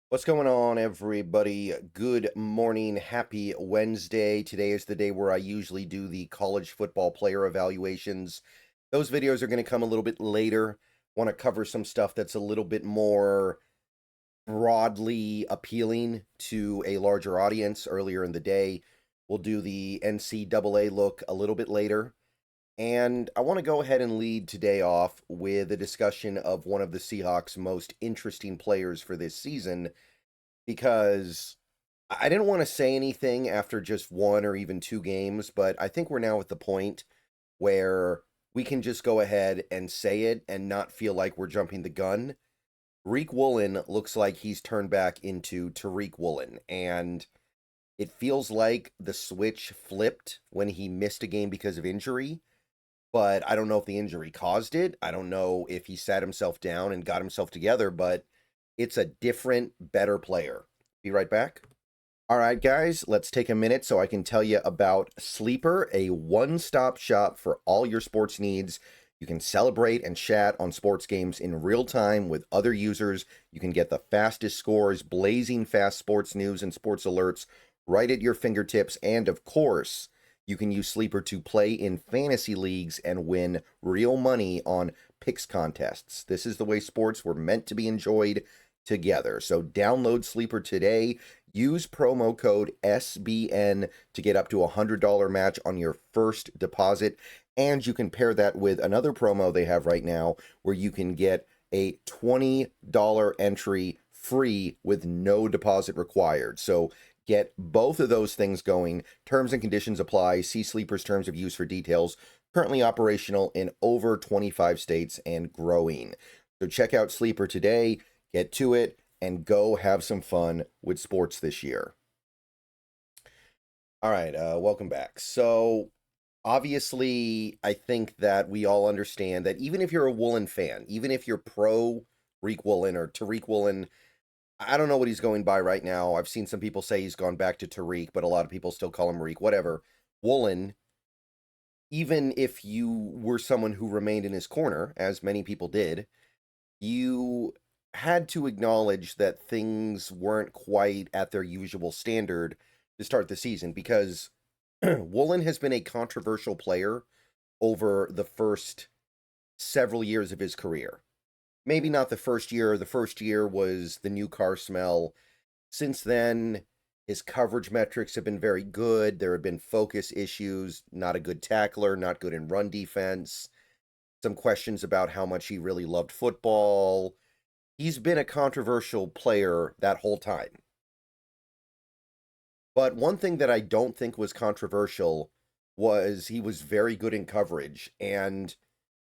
What's going on, everybody? Good morning. Happy Wednesday. Today is the day where I usually do the college football player evaluations. Those videos are going to come a little bit later. Want to cover some stuff that's a little bit more broadly appealing to a larger audience earlier in the day. We'll do the NCAA look a little bit later. And I want to go ahead and lead today off with a discussion of one of the Seahawks' most interesting players for this season, because I didn't want to say anything after just one or even two games, but I think we're now at the point where we can just go ahead and say it and not feel like we're jumping the gun. Riq Woolen looks like he's turned back into Tariq Woolen, and it feels like the switch flipped when he missed a game because of injury, but I don't know if the injury caused it. I don't know if he sat himself down and got himself together, but it's a different, better player. Be right back. All right, guys, let's take a minute so I can tell you about Sleeper, a one-stop shop for all your sports needs. You can celebrate and chat on sports games in real time with other users. You can get the fastest scores, blazing fast sports news and sports alerts right at your fingertips. And of course, you can use Sleeper to play in fantasy leagues and win real money on picks contests. This is the way sports were meant to be enjoyed together. So download Sleeper today. Use promo code SBN to get up to a $100 match on your first deposit. And you can pair that with another promo they have right now where you can get a $20 entry free with no deposit required. So get both of those things going. Terms and conditions apply. See Sleeper's terms of use for details. Currently operational in over 25 states and growing. So check out Sleeper today. Get to it and go have some fun with sports this year. All right, welcome back. So, obviously, I think that we all understand that even if you're a Woolen fan, even if you're pro Riq Woolen or Tariq Woolen, I don't know what he's going by right now. I've seen some people say he's gone back to Tariq, but a lot of people still call him Riq. Whatever. Woolen, even if you were someone who remained in his corner, as many people did, you had to acknowledge that things weren't quite at their usual standard to start the season, because Woolen has been a controversial player over the first several years of his career. Maybe not the first year. The first year was the new car smell. Since then, his coverage metrics have been very good. There have been focus issues, not a good tackler, not good in run defense, some questions about how much he really loved football. He's been a controversial player that whole time. But one thing that I don't think was controversial was he was very good in coverage, and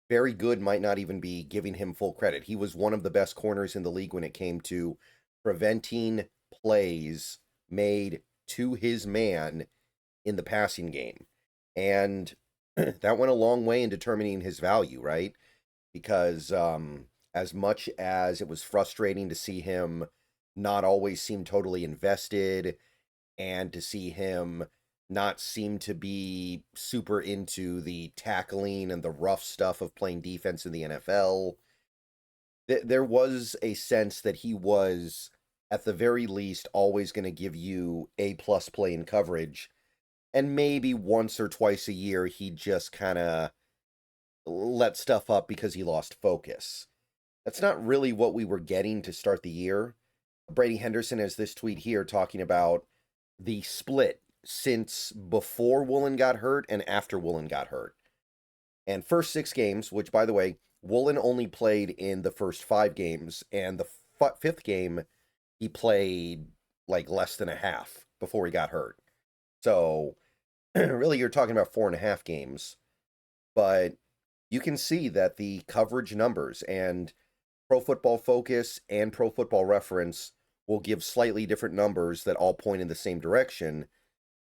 very good might not even be giving him full credit. He was one of the best corners in the league when it came to preventing plays made to his man in the passing game. And that went a long way in determining his value, right? Because as much as it was frustrating to see him not always seem totally invested, and to see him not seem to be super into the tackling and the rough stuff of playing defense in the NFL, there was a sense that he was, at the very least, always going to give you A-plus play in coverage. And maybe once or twice a year, he'd just kind of let stuff up because he lost focus. That's not really what we were getting to start the year. Brady Henderson has this tweet here talking about the split since before Woolen got hurt and after Woolen got hurt. And first 6 games, which, by the way, Woolen only played in the first 5 games, and the fifth game, he played like less than a half before he got hurt. So, really, you're talking about 4.5 games. But you can see that the coverage numbers and Pro Football Focus and Pro Football Reference will give slightly different numbers that all point in the same direction.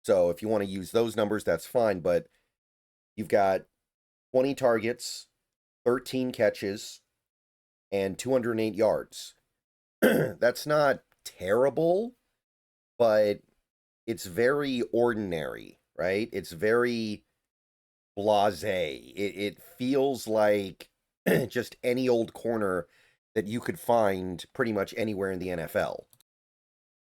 So if you want to use those numbers, that's fine. But you've got 20 targets, 13 catches, and 208 yards. That's not terrible, but it's very ordinary, right? It's very blasé. It feels like just any old corner that you could find pretty much anywhere in the NFL.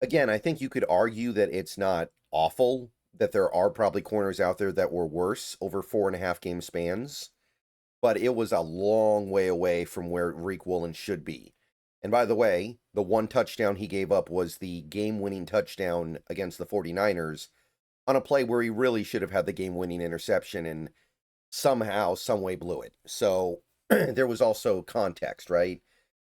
Again, I think you could argue that it's not awful, that there are probably corners out there that were worse over 4.5 game spans, but it was a long way away from where Riq Woolen should be. And by the way, the one touchdown he gave up was the game-winning touchdown against the 49ers on a play where he really should have had the game-winning interception and somehow, someway blew it. So there was also context, right?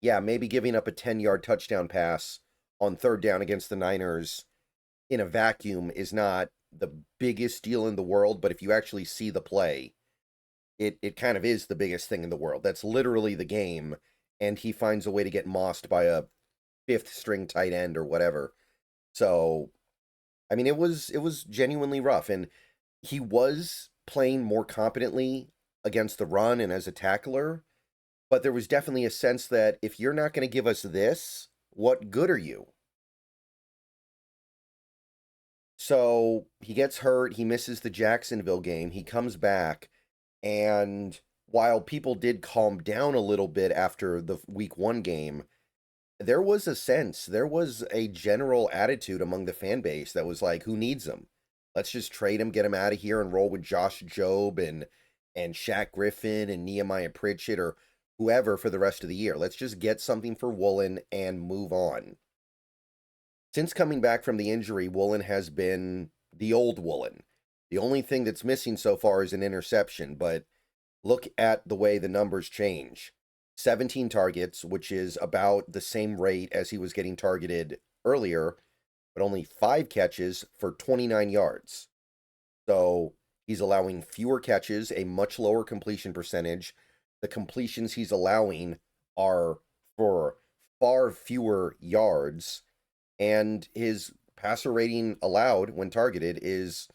Yeah, maybe giving up a 10-yard touchdown pass on third down against the Niners in a vacuum is not the biggest deal in the world, but if you actually see the play, it kind of is the biggest thing in the world. That's literally the game, and he finds a way to get mossed by a fifth string tight end or whatever. So, I mean, it was genuinely rough, and he was playing more competently against the run and as a tackler, but there was definitely a sense that if you're not going to give us this, what good are you? So he gets hurt. He misses the Jacksonville game. He comes back. And while people did calm down a little bit after the week 1 game, there was a sense, there was a general attitude among the fan base that was like, who needs him? Let's just trade him, get him out of here, and roll with Josh Jobe and Shaq Griffin and Nehemiah Pritchett or whoever for the rest of the year. Let's just get something for Woolen and move on. Since coming back from the injury, Woolen has been the old Woolen. The only thing that's missing so far is an interception, but look at the way the numbers change. 17 targets, which is about the same rate as he was getting targeted earlier, but only 5 catches for 29 yards. So he's allowing fewer catches, a much lower completion percentage. The completions he's allowing are for far fewer yards, and his passer rating allowed when targeted is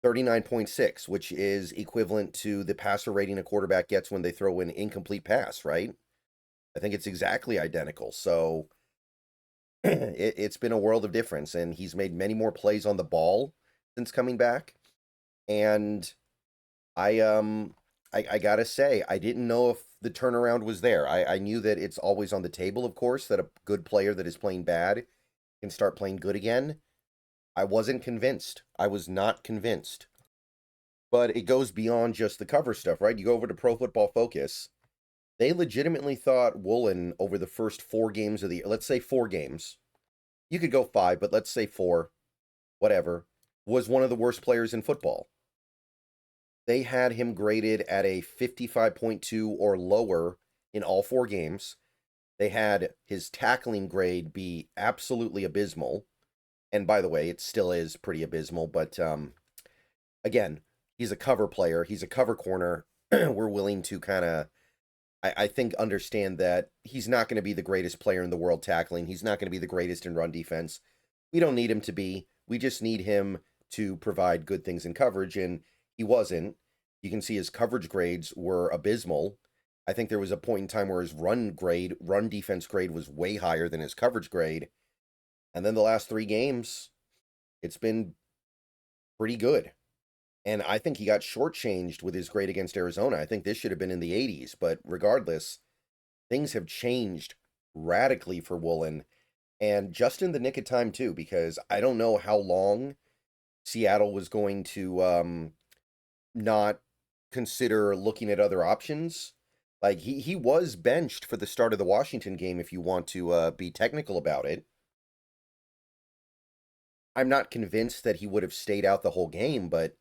39.6, which is equivalent to the passer rating a quarterback gets when they throw an incomplete pass, right? I think it's exactly identical. So it's been a world of difference, and he's made many more plays on the ball since coming back. And I gotta say, I didn't know if the turnaround was there. I knew that it's always on the table, of course, that a good player that is playing bad can start playing good again. I wasn't convinced. I was not convinced. But it goes beyond just the cover stuff, right? You go over to Pro Football Focus. They legitimately thought Woolen over the first 4 games of the year, let's say 4 games. You could go 5, but let's say 4, whatever, was one of the worst players in football. They had him graded at a 55.2 or lower in all 4 games. They had his tackling grade be absolutely abysmal. And by the way, it still is pretty abysmal, but again, he's a cover player. He's a cover corner. We're willing to kind of, I think, understand that he's not going to be the greatest player in the world tackling. He's not going to be the greatest in run defense. We don't need him to be. We just need him to provide good things in coverage, and he wasn't. You can see his coverage grades were abysmal. I think there was a point in time where his run defense grade was way higher than his coverage grade. And then the last 3 games, it's been pretty good. And I think he got shortchanged with his grade against Arizona. I think this should have been in the 80s. But regardless, things have changed radically for Woolen. And just in the nick of time, too, because I don't know how long Seattle was going to not consider looking at other options. Like, he was benched for the start of the Washington game, if you want to be technical about it. I'm not convinced that he would have stayed out the whole game, but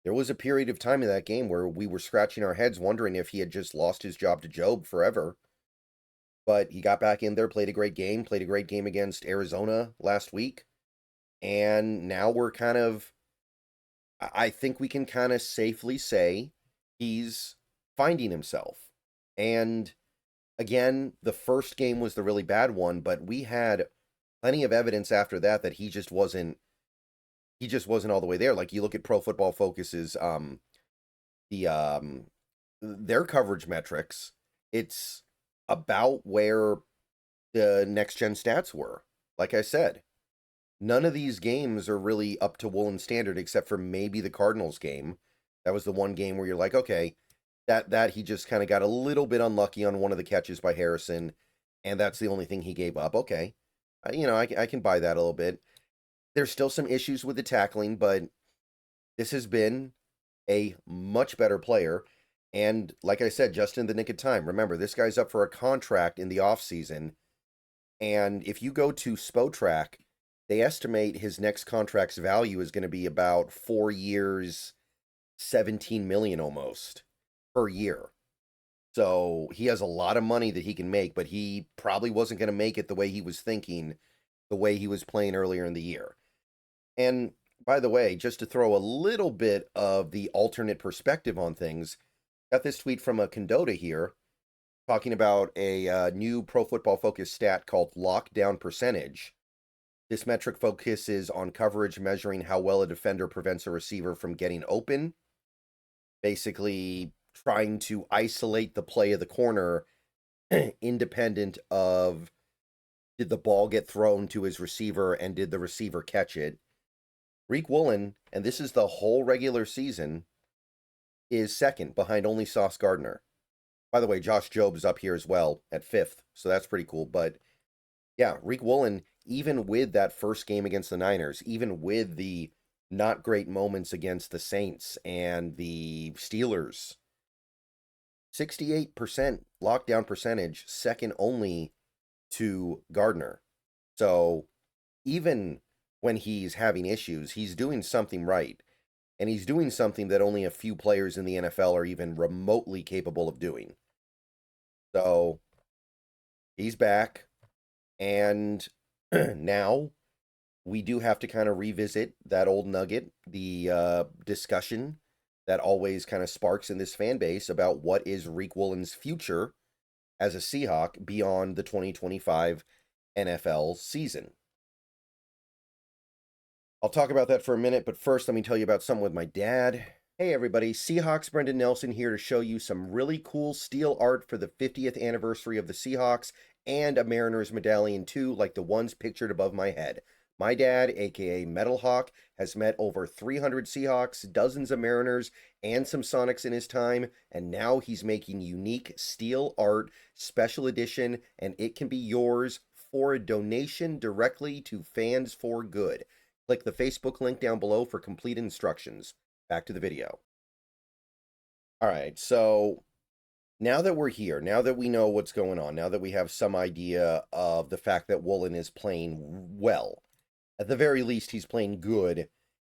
there was a period of time in that game where we were scratching our heads wondering if he had just lost his job to Job forever. But he got back in there, played a great game against Arizona last week. And now we're kind of, I think we can kind of safely say he's finding himself. And again, the first game was the really bad one, but we had plenty of evidence after that that he just wasn't all the way there. Like, you look at Pro Football Focus's their coverage metrics, it's about where the next gen stats were. Like I said, none of these games are really up to Woolen standard except for maybe the Cardinals game. That was the one game where you're like, okay, that he just kind of got a little bit unlucky on one of the catches by Harrison, and that's the only thing he gave up. Okay. I can buy that a little bit. There's still some issues with the tackling, but this has been a much better player. And like I said, just in the nick of time. Remember, this guy's up for a contract in the offseason. And if you go to Spotrac, they estimate his next contract's value is going to be about 4 years, 17 million almost per year. So he has a lot of money that he can make, but he probably wasn't going to make it the way he was thinking, the way he was playing earlier in the year. And by the way, just to throw a little bit of the alternate perspective on things, got this tweet from a Condota here talking about a new Pro Football Focus stat called lockdown percentage. This metric focuses on coverage measuring how well a defender prevents a receiver from getting open, basically trying to isolate the play of the corner independent of did the ball get thrown to his receiver and did the receiver catch it. Riq Woolen, and this is the whole regular season, is second behind only Sauce Gardner. By the way, Josh Job's up here as well at fifth, so that's pretty cool. But yeah, Riq Woolen, even with that first game against the Niners, even with the not great moments against the Saints and the Steelers, 68% lockdown percentage, second only to Gardner. So even when he's having issues, he's doing something right. And he's doing something that only a few players in the NFL are even remotely capable of doing. So he's back. And now we do have to kind of revisit that old nugget, the discussion that always kind of sparks in this fan base about what is Riq Woolen's future as a Seahawk beyond the 2025 NFL season. I'll talk about that for a minute, but first let me tell you about something with my dad. Hey everybody, Seahawks Brendan Nelson here to show you some really cool steel art for the 50th anniversary of the Seahawks and a Mariners medallion too, like the ones pictured above my head. My dad, aka Metal Hawk, has met over 300 Seahawks, dozens of Mariners, and some Sonics in his time, and now he's making unique steel art, special edition, and it can be yours for a donation directly to Fans for Good. Click the Facebook link down below for complete instructions. Back to the video. All right, so now that we're here, now that we know what's going on, now that we have some idea of the fact that Woolen is playing well, at the very least, he's playing good,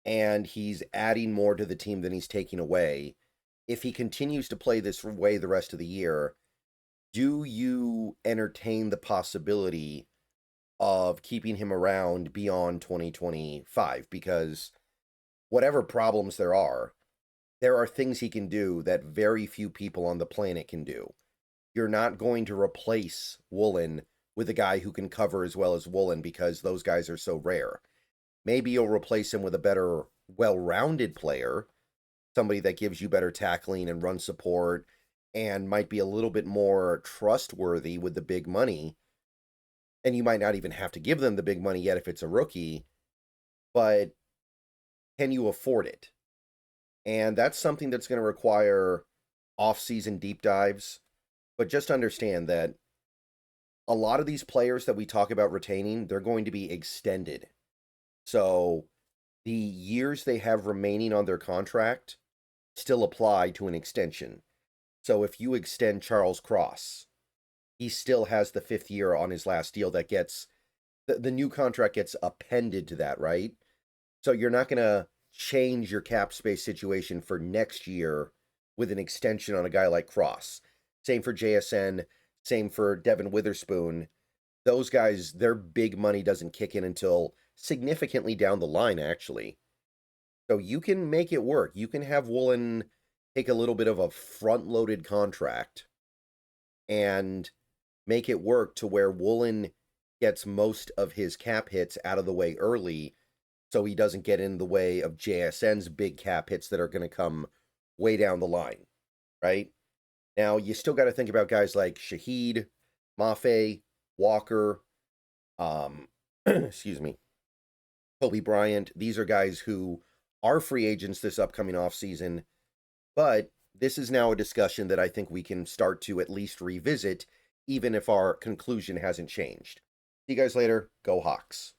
and he's adding more to the team than he's taking away. If he continues to play this way the rest of the year, do you entertain the possibility of keeping him around beyond 2025? Because whatever problems there are things he can do that very few people on the planet can do. You're not going to replace Woolen with a guy who can cover as well as Woolen because those guys are so rare. Maybe you'll replace him with a better, well-rounded player, somebody that gives you better tackling and run support and might be a little bit more trustworthy with the big money. And you might not even have to give them the big money yet if it's a rookie, but can you afford it? And that's something that's going to require off-season deep dives. But just understand that a lot of these players that we talk about retaining, they're going to be extended. So the years they have remaining on their contract still apply to an extension. So if you extend Charles Cross, he still has the 5th year on his last deal that gets, the new contract gets appended to that, right? So you're not going to change your cap space situation for next year with an extension on a guy like Cross. Same for JSN, same for Devin Witherspoon. Those guys, their big money doesn't kick in until significantly down the line, actually. So you can make it work. You can have Woolen take a little bit of a front-loaded contract and make it work to where Woolen gets most of his cap hits out of the way early, so he doesn't get in the way of JSN's big cap hits that are going to come way down the line, right? Now, you still got to think about guys like Shaheed, Mafe, Walker, excuse me, Kobe Bryant. These are guys who are free agents this upcoming offseason, but this is now a discussion that I think we can start to at least revisit, even if our conclusion hasn't changed. See you guys later. Go Hawks.